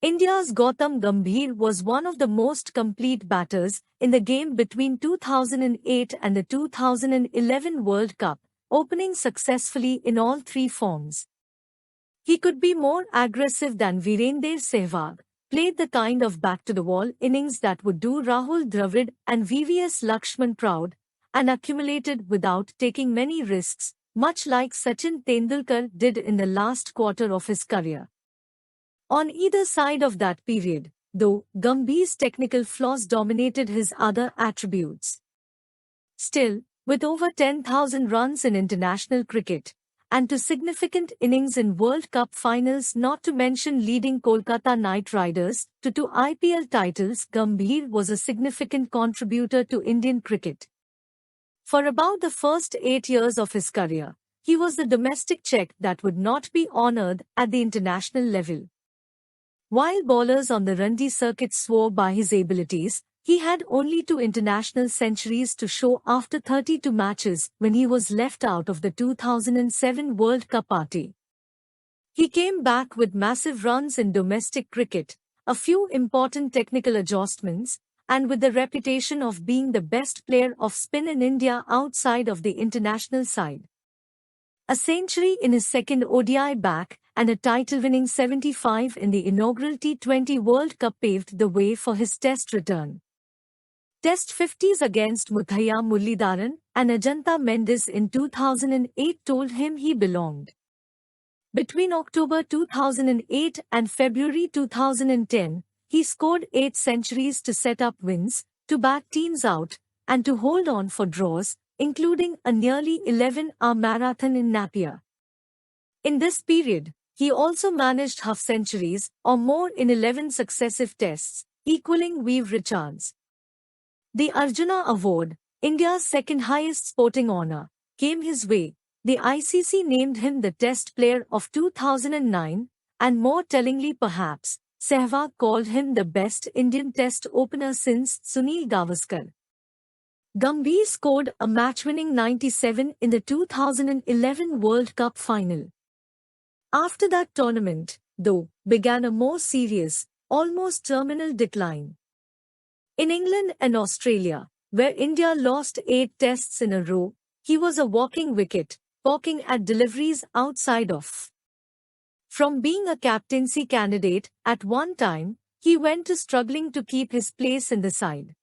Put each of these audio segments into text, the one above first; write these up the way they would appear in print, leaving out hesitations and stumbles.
India's Gautam Gambhir was one of the most complete batters in the game between 2008 and the 2011 World Cup, opening successfully in all three forms. He could be more aggressive than Virender Sehwag, played the kind of back-to-the-wall innings that would do Rahul Dravid and VVS Lakshman proud, and accumulated without taking many risks, much like Sachin Tendulkar did in the last quarter of his career. On either side of that period, though, Gambhir's technical flaws dominated his other attributes. Still, with over 10,000 runs in international cricket, and two significant innings in World Cup finals, not to mention leading Kolkata Knight Riders to 2 IPL titles, Gambhir was a significant contributor to Indian cricket. For about the first 8 years of his career, he was the domestic check that would not be honoured at the international level. While bowlers on the Ranji circuit swore by his abilities, he had only 2 international centuries to show after 32 matches when he was left out of the 2007 World Cup party. He came back with massive runs in domestic cricket, a few important technical adjustments, and with the reputation of being the best player of spin in India outside of the international side. A century in his second ODI back and a title-winning 75 in the inaugural T20 World Cup paved the way for his Test return. Test 50s against Muthaiya Muralidharan and Ajanta Mendes in 2008 told him he belonged. Between October 2008 and February 2010, he scored 8 centuries to set up wins, to bat teams out, and to hold on for draws, including a nearly 11-hour marathon in Napier. In this period, he also managed half-centuries or more in 11 successive tests, equaling Viv Richards. The Arjuna Award, India's second highest sporting honour, came his way. The ICC named him the Test Player of 2009, and more tellingly perhaps, Sehwag called him the best Indian Test opener since Sunil Gavaskar. Gambhir scored a match-winning 97 in the 2011 World Cup final. After that tournament, though, began a more serious, almost terminal decline. In England and Australia, where India lost 8 tests in a row, he was a walking wicket, balking at deliveries outside off. From being a captaincy candidate at one time, he went to struggling to keep his place in the side.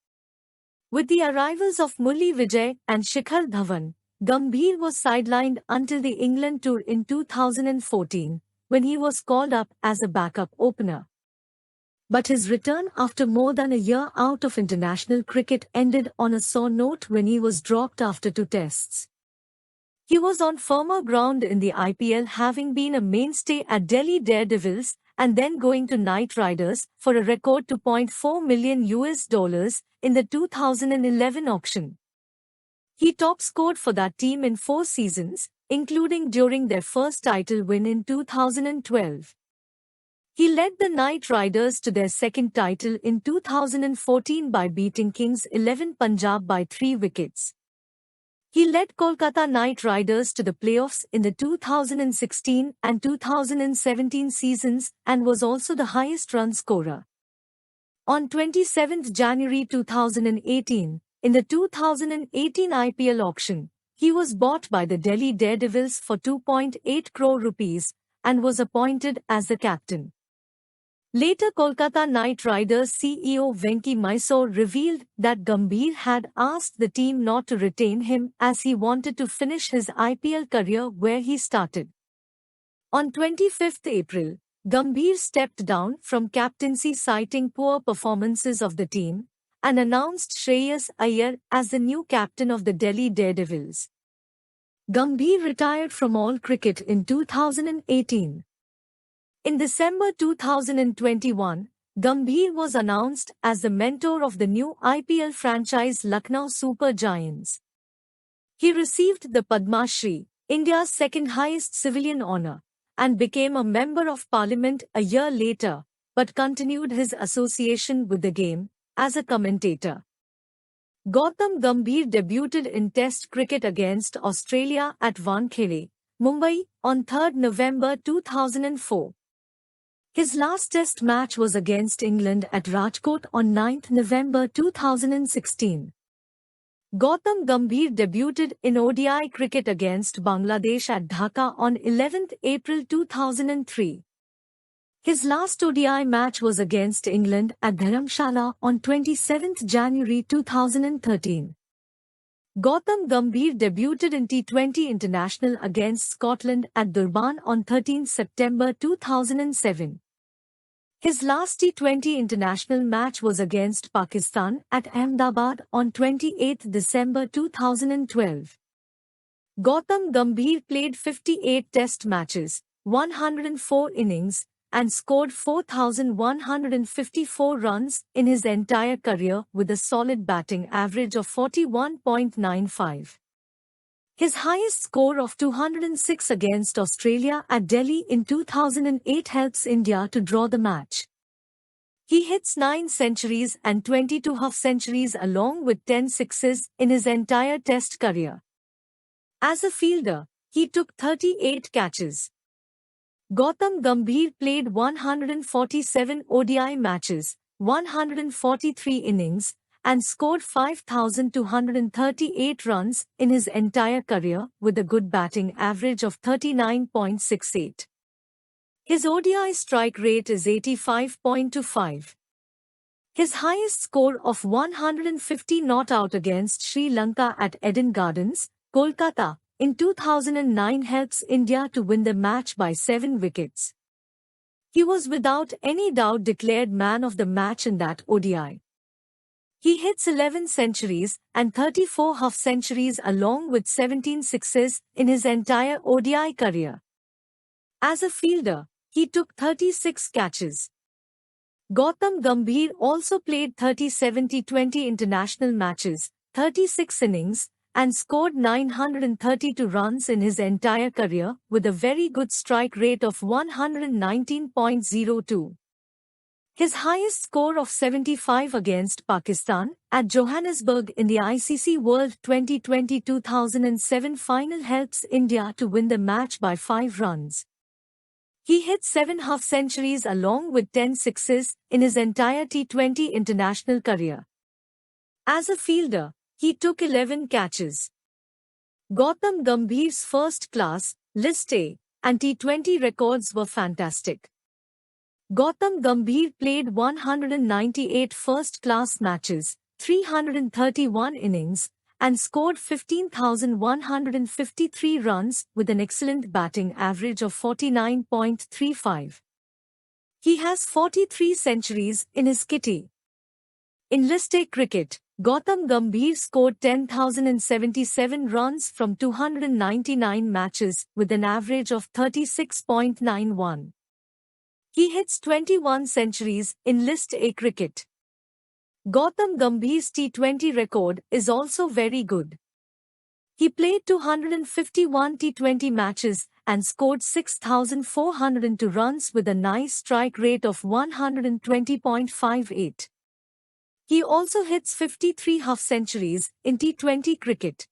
With the arrivals of Murali Vijay and Shikhar Dhawan, Gambhir was sidelined until the England tour in 2014, when he was called up as a backup opener. But his return after more than a year out of international cricket ended on a sore note when he was dropped after 2 tests. He was on firmer ground in the IPL, having been a mainstay at Delhi Daredevils and then going to Knight Riders for a record $2.4 million in the 2011 auction. He top-scored for that team in 4 seasons, including during their first title win in 2012. He led the Knight Riders to their second title in 2014 by beating Kings 11 Punjab by 3 wickets. He led Kolkata Knight Riders to the playoffs in the 2016 and 2017 seasons and was also the highest run scorer. On 27 January 2018, in the 2018 IPL auction, he was bought by the Delhi Daredevils for 2.8 crore rupees and was appointed as the captain. Later, Kolkata Knight Riders CEO Venki Mysore revealed that Gambhir had asked the team not to retain him as he wanted to finish his IPL career where he started. On 25 April, Gambhir stepped down from captaincy citing poor performances of the team and announced Shreyas Iyer as the new captain of the Delhi Daredevils. Gambhir retired from all cricket in 2018. In December 2021, Gambhir was announced as the mentor of the new IPL franchise Lucknow Super Giants. He received the Padma Shri, India's second highest civilian honour, and became a Member of Parliament a year later, but continued his association with the game as a commentator. Gautam Gambhir debuted in Test cricket against Australia at Wankhede, Mumbai, on 3 November 2004. His last test match was against England at Rajkot on 9th November 2016. Gautam Gambhir debuted in ODI cricket against Bangladesh at Dhaka on 11th April 2003. His last ODI match was against England at Dharamshala on 27th January 2013. Gautam Gambhir debuted in T20 International against Scotland at Durban on 13 September 2007. His last T20 international match was against Pakistan at Ahmedabad on 28 December 2012. Gautam Gambhir played 58 test matches, 104 innings, and scored 4,154 runs in his entire career with a solid batting average of 41.95. His highest score of 206 against Australia at Delhi in 2008 helps India to draw the match. He hits 9 centuries and 22 half-centuries along with 10 sixes in his entire test career. As a fielder, he took 38 catches. Gautam Gambhir played 147 ODI matches, 143 innings, and scored 5,238 runs in his entire career with a good batting average of 39.68. His ODI strike rate is 85.25. His highest score of 150 not out against Sri Lanka at Eden Gardens, Kolkata, in 2009 helps India to win the match by 7 wickets. He was without any doubt declared man of the match in that ODI. He hits 11 centuries and 34 half-centuries along with 17 sixes in his entire ODI career. As a fielder, he took 36 catches. Gautam Gambhir also played 37 T20 international matches, 36 innings, and scored 932 runs in his entire career with a very good strike rate of 119.02. His highest score of 75 against Pakistan at Johannesburg in the ICC World T20 2007 final helps India to win the match by 5 runs. He hit 7 half-centuries along with 10 sixes in his entire T20 international career. As a fielder, he took 11 catches. Gautam Gambhir's first-class, List A, and T20 records were fantastic. Gautam Gambhir played 198 first-class matches, 331 innings, and scored 15,153 runs with an excellent batting average of 49.35. He has 43 centuries in his kitty. In List A cricket, Gautam Gambhir scored 10,077 runs from 299 matches with an average of 36.91. He hits 21 centuries in List A cricket. Gautam Gambhir's T20 record is also very good. He played 251 T20 matches and scored 6,402 runs with a nice strike rate of 120.58. He also hits 53 half-centuries in T20 cricket.